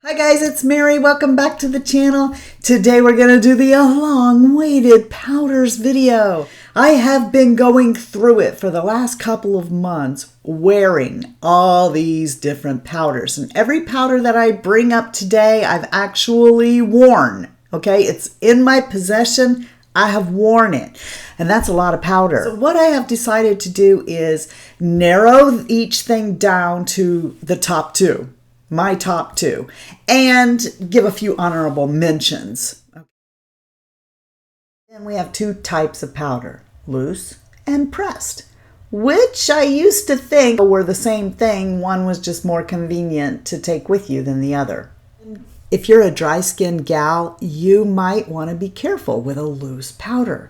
Hi guys, it's Mary. Welcome back to the channel. Today we're going to do the long-awaited powders video. I have been going through it for the last couple of months, wearing all these different powders. And every powder that I bring up today, I've actually worn. Okay, it's in my possession. I have worn it. And that's a lot of powder. So what I have decided to do is narrow each thing down to the top two. My top two, and give a few honorable mentions. And we have two types of powder, loose and pressed, which I used to think were the same thing. One was just more convenient to take with you than the other. If you're a dry skin gal, you might want to be careful with a loose powder,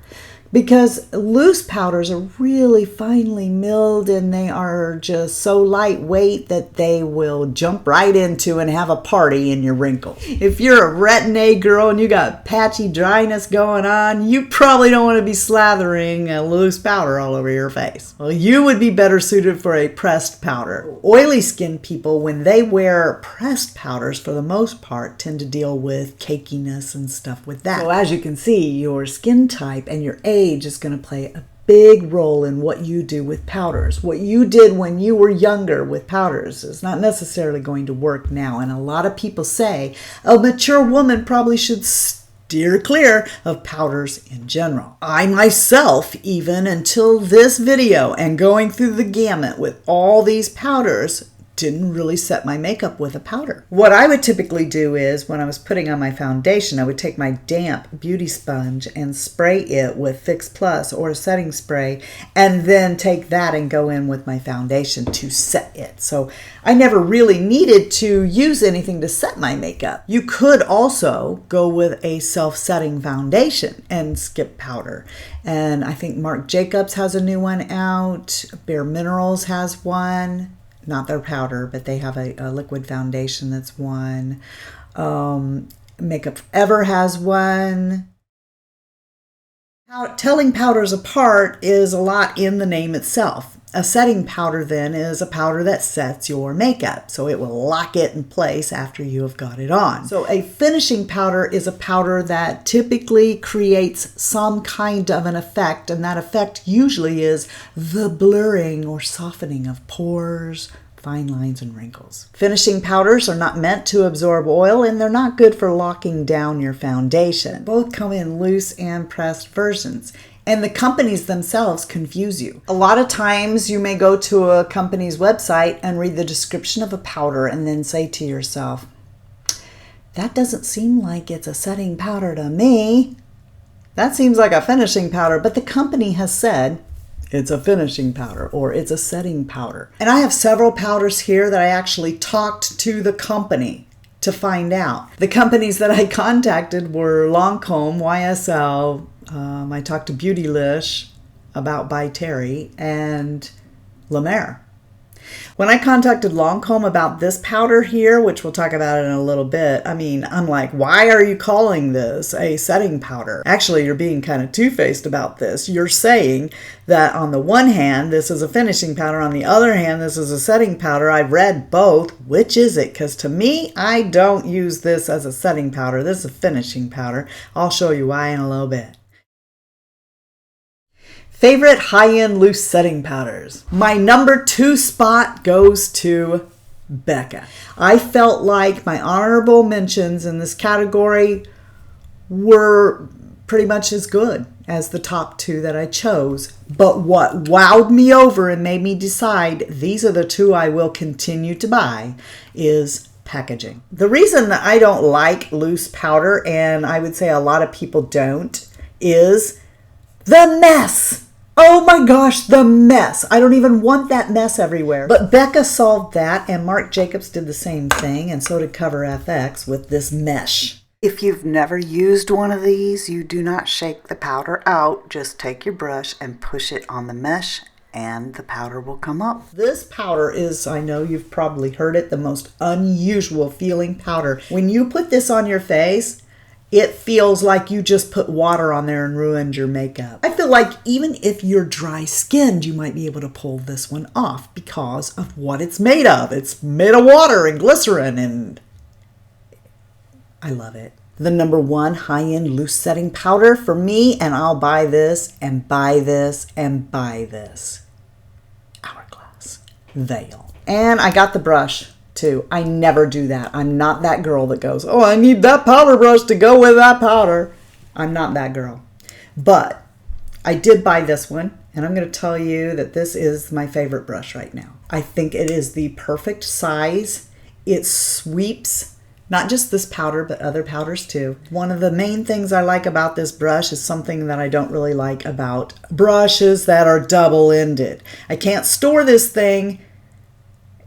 because loose powders are really finely milled and they are just so lightweight that they will jump right into and have a party in your wrinkles. If you're a retin-A girl and you got patchy dryness going on, you probably don't want to be slathering a loose powder all over your face. Well, you would be better suited for a pressed powder. Oily skin people, when they wear pressed powders, for the most part, tend to deal with cakiness and stuff with that. So as you can see, your skin type and your age is going to play a big role in what you do with powders. What you did when you were younger with powders is not necessarily going to work now. And a lot of people say a mature woman probably should steer clear of powders in general. I myself, even until this video and going through the gamut with all these powders, didn't really set my makeup with a powder. What I would typically do is, when I was putting on my foundation, I would take my damp beauty sponge and spray it with Fix Plus or a setting spray, and then take that and go in with my foundation to set it. So I never really needed to use anything to set my makeup. You could also go with a self-setting foundation and skip powder. And I think Marc Jacobs has a new one out. Bare Minerals has one. Not their powder, but they have a liquid foundation that's one. Makeup Forever has one. Telling powders apart is a lot in the name itself. A setting powder then is a powder that sets your makeup, so it will lock it in place after you have got it on. So a finishing powder is a powder that typically creates some kind of an effect, and that effect usually is the blurring or softening of pores, fine lines, and wrinkles. Finishing powders are not meant to absorb oil, and they're not good for locking down your foundation. Both come in loose and pressed versions, and the companies themselves confuse you. A lot of times you may go to a company's website and read the description of a powder and then say to yourself, that doesn't seem like it's a setting powder to me. That seems like a finishing powder, but the company has said it's a finishing powder or it's a setting powder. And I have several powders here that I actually talked to the company to find out. The companies that I contacted were Lancôme, YSL, I talked to Beautylish about ByTerry, and La Mer. When I contacted Lancôme about this powder here, which we'll talk about in a little bit, I'm like, why are you calling this a setting powder? Actually, you're being kind of two-faced about this. You're saying that on the one hand, this is a finishing powder. On the other hand, this is a setting powder. I've read both. Which is it? Because to me, I don't use this as a setting powder. This is a finishing powder. I'll show you why in a little bit. Favorite high-end loose setting powders. My number 2 spot goes to BECCA. I felt like my honorable mentions in this category were pretty much as good as the top 2 that I chose. But what wowed me over and made me decide these are the 2 I will continue to buy is packaging. The reason that I don't like loose powder, and I would say a lot of people don't, is the mess. Oh my gosh, the mess. I don't even want that mess everywhere. But BECCA solved that, and Marc Jacobs did the same thing, and so did CoverFX with this mesh. If you've never used one of these, you do not shake the powder out. Just take your brush and push it on the mesh, and the powder will come up. This powder is, I know you've probably heard it, the most unusual feeling powder. When you put this on your face, it feels like you just put water on there and ruined your makeup. I feel like even if you're dry skinned, you might be able to pull this one off because of what it's made of. It's made of water and glycerin, and I love it. The number 1 high-end loose setting powder for me, and I'll buy this and buy this and buy this. Hourglass Veil. And I got the brush too. I never do that. I'm not that girl that goes, oh, I need that powder brush to go with that powder. I'm not that girl. But I did buy this one, and I'm going to tell you that this is my favorite brush right now. I think it is the perfect size. It sweeps not just this powder, but other powders too. One of the main things I like about this brush is something that I don't really like about brushes that are double-ended. I can't store this thing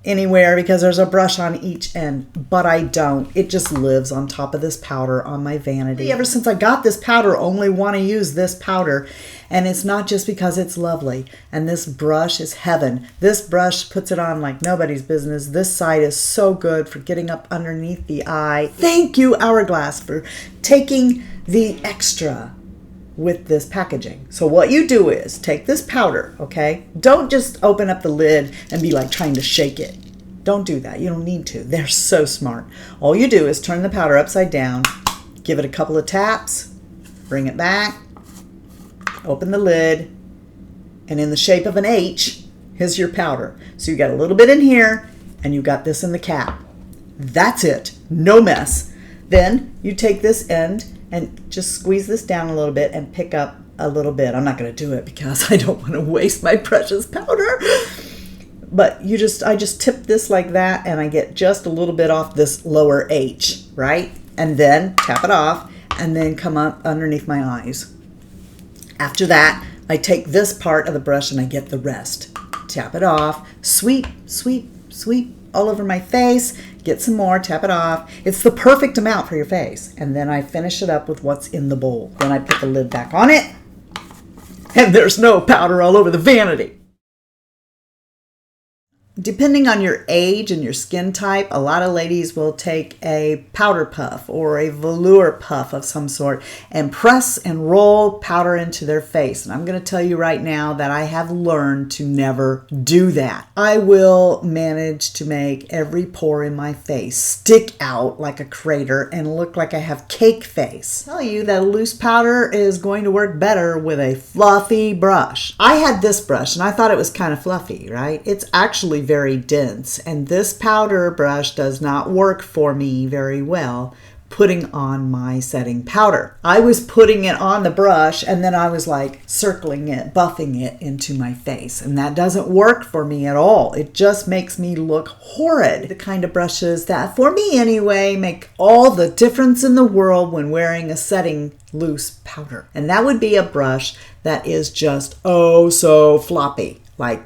anywhere because there's a brush on each end, but I don't. It just lives on top of this powder on my vanity. Ever since I got this powder, only want to use this powder, and it's not just because it's lovely. And this brush is heaven. This brush puts it on like nobody's business. This side is so good for getting up underneath the eye. Thank you, Hourglass, for taking the extra with this packaging. So what you do is take this powder, okay? Don't just open up the lid and be like trying to shake it. Don't do that. You don't need to. They're so smart. All you do is turn the powder upside down, give it a couple of taps, bring it back, open the lid, and in the shape of an H, here's your powder. So you got a little bit in here, and you got this in the cap. That's it. No mess. Then you take this end and just squeeze this down a little bit and pick up a little bit. I'm not going to do it because I don't want to waste my precious powder. But I just tip this like that, and I get just a little bit off this lower H, right? And then tap it off, and then come up underneath my eyes. After that, I take this part of the brush and I get the rest. Tap it off, sweep, sweep, sweep all over my face. Get some more, tap it off. It's the perfect amount for your face. And then I finish it up with what's in the bowl. Then I put the lid back on it, and there's no powder all over the vanity. Depending on your age and your skin type, a lot of ladies will take a powder puff or a velour puff of some sort and press and roll powder into their face. And I'm going to tell you right now that I have learned to never do that. I will manage to make every pore in my face stick out like a crater and look like I have cake face. I'll tell you that a loose powder is going to work better with a fluffy brush. I had this brush and I thought it was kind of fluffy, right? It's actually very dense, and this powder brush does not work for me very well putting on my setting powder. I was putting it on the brush and then I was like circling it, buffing it into my face, and that doesn't work for me at all. It just makes me look horrid. The kind of brushes that, for me anyway, make all the difference in the world when wearing a setting loose powder. And that would be a brush that is just oh so floppy, like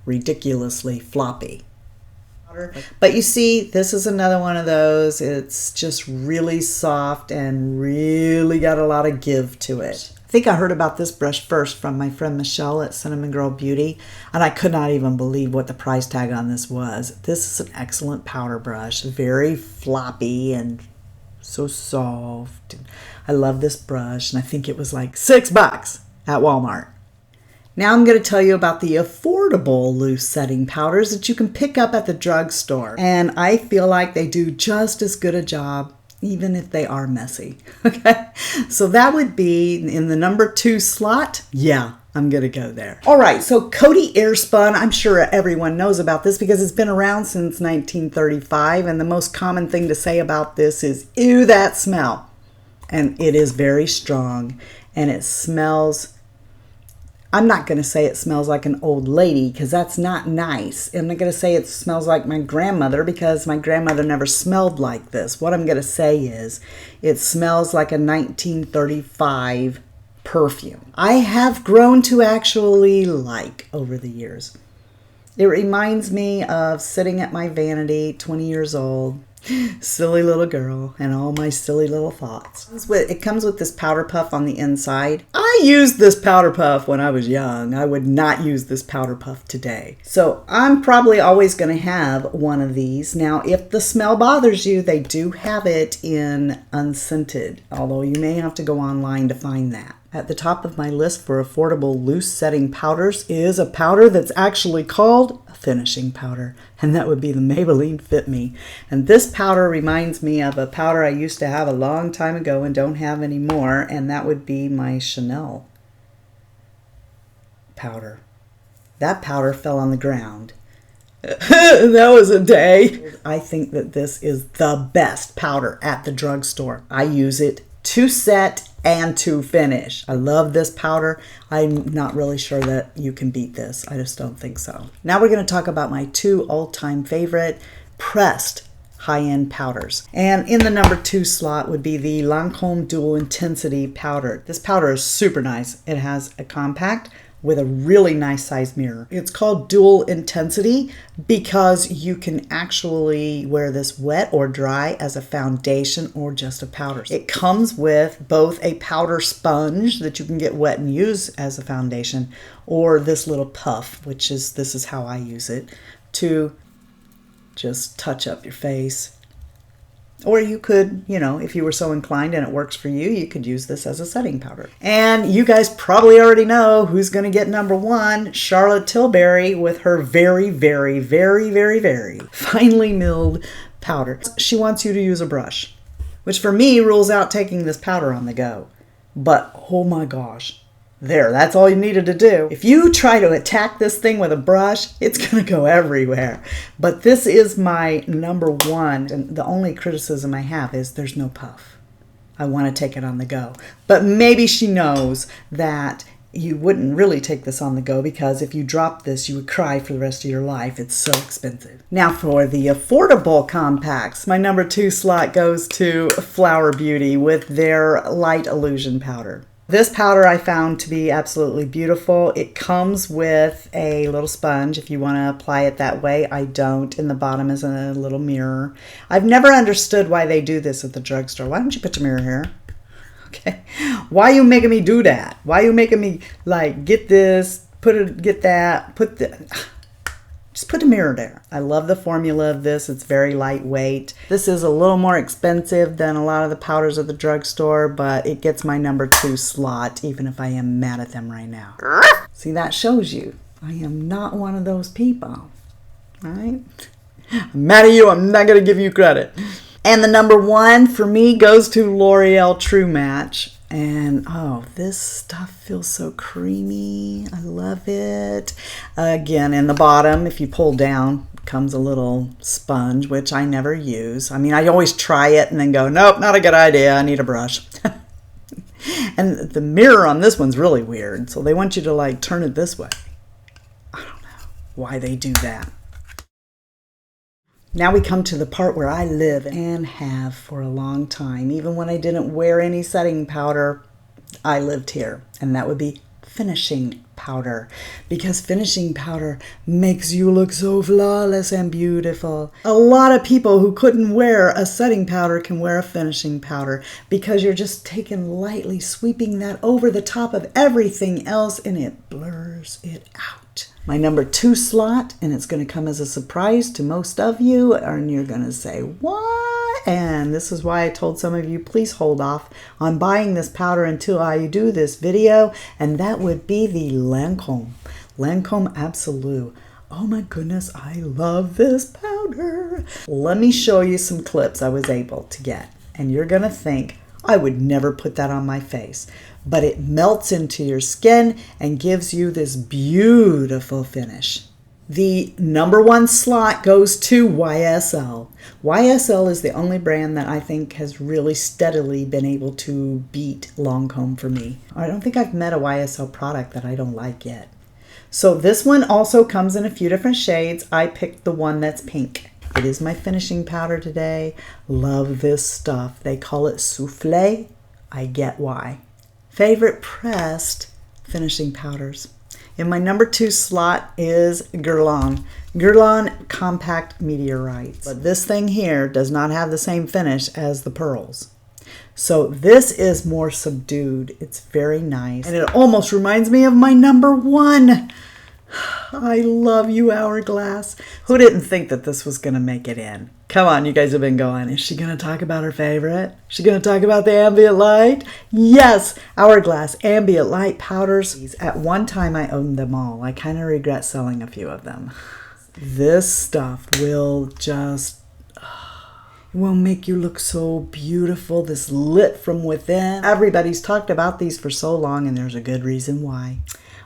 ridiculously floppy. But you see, this is another one of those. It's just really soft and really got a lot of give to it. I think I heard about this brush first from my friend Michelle at Cinnamon Girl Beauty, and I could not even believe what the price tag on this was. This is an excellent powder brush, very floppy and so soft. I love this brush, and I think it was like $6 at Walmart. Now I'm going to tell you about the affordable loose setting powders that you can pick up at the drugstore. And I feel like they do just as good a job, even if they are messy. Okay, so that would be in the number 2 slot. Yeah, I'm going to go there. All right, so Coty Airspun, I'm sure everyone knows about this because it's been around since 1935. And the most common thing to say about this is, ew, that smell. And it is very strong, and it smells, I'm not going to say it smells like an old lady because that's not nice. I'm not going to say it smells like my grandmother because my grandmother never smelled like this. What I'm going to say is it smells like a 1935 perfume. I have grown to actually like over the years. It reminds me of sitting at my vanity, 20 years old, silly little girl, and all my silly little thoughts. It comes with this powder puff on the inside. I used this powder puff when I was young. I would not use this powder puff today. So I'm probably always going to have one of these. Now, if the smell bothers you, they do have it in unscented, although you may have to go online to find that. At the top of my list for affordable loose setting powders is a powder that's actually called a finishing powder, and that would be the Maybelline Fit Me. And this powder reminds me of a powder I used to have a long time ago and don't have anymore, and that would be my Chanel powder. That powder fell on the ground. That was a day. I think that this is the best powder at the drugstore. I use it to set and to finish. I love this powder. I'm not really sure that you can beat this. I just don't think so. Now we're going to talk about my two all-time favorite pressed high-end powders. And in the number 2 slot would be the Lancôme Dual Intensity powder. This powder is super nice. It has a compact with a really nice size mirror. It's called Dual Intensity because you can actually wear this wet or dry as a foundation or just a powder. It comes with both a powder sponge that you can get wet and use as a foundation, or this little puff, which is, this is how I use it, to just touch up your face. Or you could, you know, if you were so inclined and it works for you, you could use this as a setting powder. And you guys probably already know who's going to get number 1, Charlotte Tilbury with her very, very, very, very, very finely milled powder. She wants you to use a brush, which for me rules out taking this powder on the go. But oh my gosh, there, that's all you needed to do. If you try to attack this thing with a brush, it's going to go everywhere. But this is my number 1. And the only criticism I have is there's no puff. I want to take it on the go. But maybe she knows that you wouldn't really take this on the go because if you dropped this, you would cry for the rest of your life. It's so expensive. Now for the affordable compacts, my number 2 slot goes to Flower Beauty with their Light Illusion powder. This powder I found to be absolutely beautiful. It comes with a little sponge if you want to apply it that way. I don't. In the bottom is a little mirror. I've never understood why they do this at the drugstore. Why don't you put your mirror here? Okay. Why are you making me do that? Why are you making me like get this, get that, put the... Just put a mirror there. I love the formula of this. It's very lightweight. This is a little more expensive than a lot of the powders at the drugstore, but it gets my number 2 slot, even if I am mad at them right now. See, that shows you. I am not one of those people. All right? I'm mad at you. I'm not going to give you credit. And the number 1 for me goes to L'Oreal True Match. And oh, this stuff feels so creamy. I love it. Again, in the bottom, if you pull down, comes a little sponge, which I never use. I mean, I always try it and then go, nope, not a good idea. I need a brush. And the mirror on this one's really weird. So they want you to like turn it this way. I don't know why they do that. Now we come to the part where I live and have for a long time. Even when I didn't wear any setting powder, I lived here. And that would be finishing powder. Because finishing powder makes you look so flawless and beautiful. A lot of people who couldn't wear a setting powder can wear a finishing powder. Because you're just taking lightly, sweeping that over the top of everything else and it blurs it out. My number 2 slot, and it's going to come as a surprise to most of you, and you're going to say, what? And this is why I told some of you, please hold off on buying this powder until I do this video, and that would be the Lancôme. Lancôme Absolue. Oh my goodness, I love this powder. Let me show you some clips I was able to get, and you're going to think, I would never put that on my face. But it melts into your skin and gives you this beautiful finish. The number 1 slot goes to YSL. YSL is the only brand that I think has really steadily been able to beat Lancôme for me. I don't think I've met a YSL product that I don't like yet. So this one also comes in a few different shades. I picked the one that's pink. It is my finishing powder today. Love this stuff. They call it Souffle. I get why. Favorite pressed finishing powders. In my number 2 slot is Guerlain. Guerlain Compact Meteorites. But this thing here does not have the same finish as the pearls. So this is more subdued. It's very nice. And it almost reminds me of my number 1. I love you, Hourglass. Who didn't think that this was going to make it in? Come on, you guys have been going. Is she going to talk about her favorite? Is she going to talk about the ambient light? Yes, Hourglass ambient light powders. At one time, I owned them all. I kind of regret selling a few of them. This stuff will just... It will make you look so beautiful, this lit from within. Everybody's talked about these for so long, and there's a good reason why.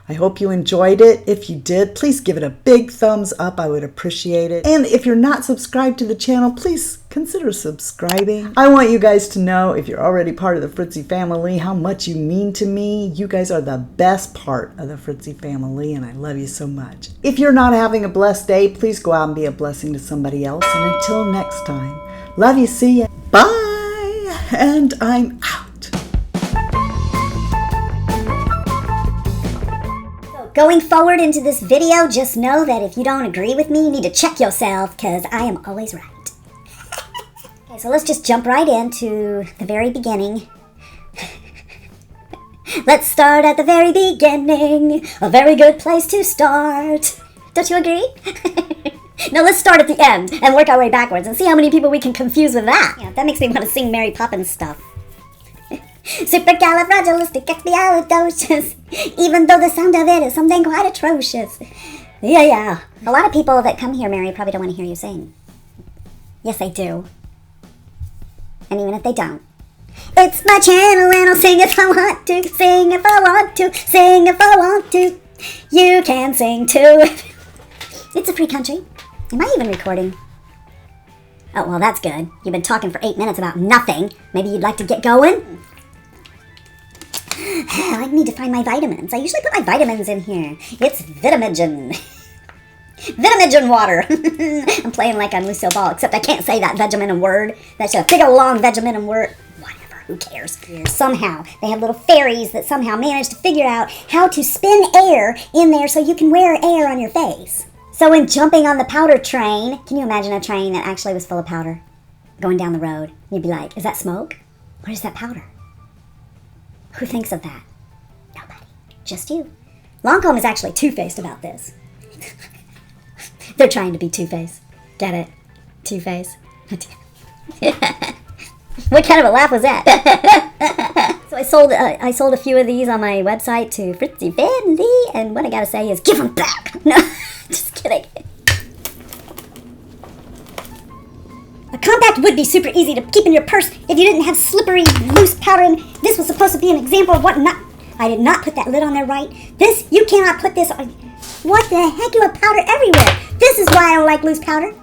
I hope you enjoyed it. If you did, please give it a big thumbs up. I would appreciate it. And if you're not subscribed to the channel, please consider subscribing. I want you guys to know, if you're already part of the Fritzy family, how much you mean to me. You guys are the best part of the Fritzy family, and I love you so much. If you're not having a blessed day, please go out and be a blessing to somebody else. And until next time, love you, see ya, bye, and I'm out. Going forward into this video, just know that if you don't agree with me, you need to check yourself, because I am always right. Okay, so let's just jump right into the very beginning. Let's start at the very beginning. A very good place to start. Don't you agree? No, let's start at the end and work our way backwards and see how many people we can confuse with that. Yeah, that makes me want to sing Mary Poppins stuff. Supercalifragilisticexpialidocious, even though the sound of it is something quite atrocious. Yeah. A lot of people that come here, Mary, probably don't want to hear you sing. Yes, they do. And even if they don't. It's my channel and I'll sing if I want to, sing if I want to, sing if I want to. You can sing too. It's a free country. Am I even recording? Oh, well, that's good. You've been talking for 8 minutes about nothing. Maybe you'd like to get going? I need to find my vitamins. I usually put my vitamins in here. It's Vitamigen. Vitamigen water. I'm playing like I'm Lucille Ball, except I can't say that Vegemin word. That's a big long Vegemin word. Whatever, who cares? Somehow, they have little fairies that somehow managed to figure out how to spin air in there so you can wear air on your face. So when jumping on the powder train, can you imagine a train that actually was full of powder going down the road? You'd be like, is that smoke? Or is that powder? Who thinks of that? Nobody. Just you. Lancôme is actually two-faced about this. They're trying to be two-faced. Get it? Two-faced. What kind of a laugh was that? So I sold a few of these on my website to Fritzy Family, and what I gotta say is, give them back! No, just kidding. A compact would be super easy to keep in your purse if you didn't have slippery, loose powder, and this was supposed to be an example of what not... I did not put that lid on there right. This, you cannot put this on... What the heck? You have powder everywhere. This is why I don't like loose powder.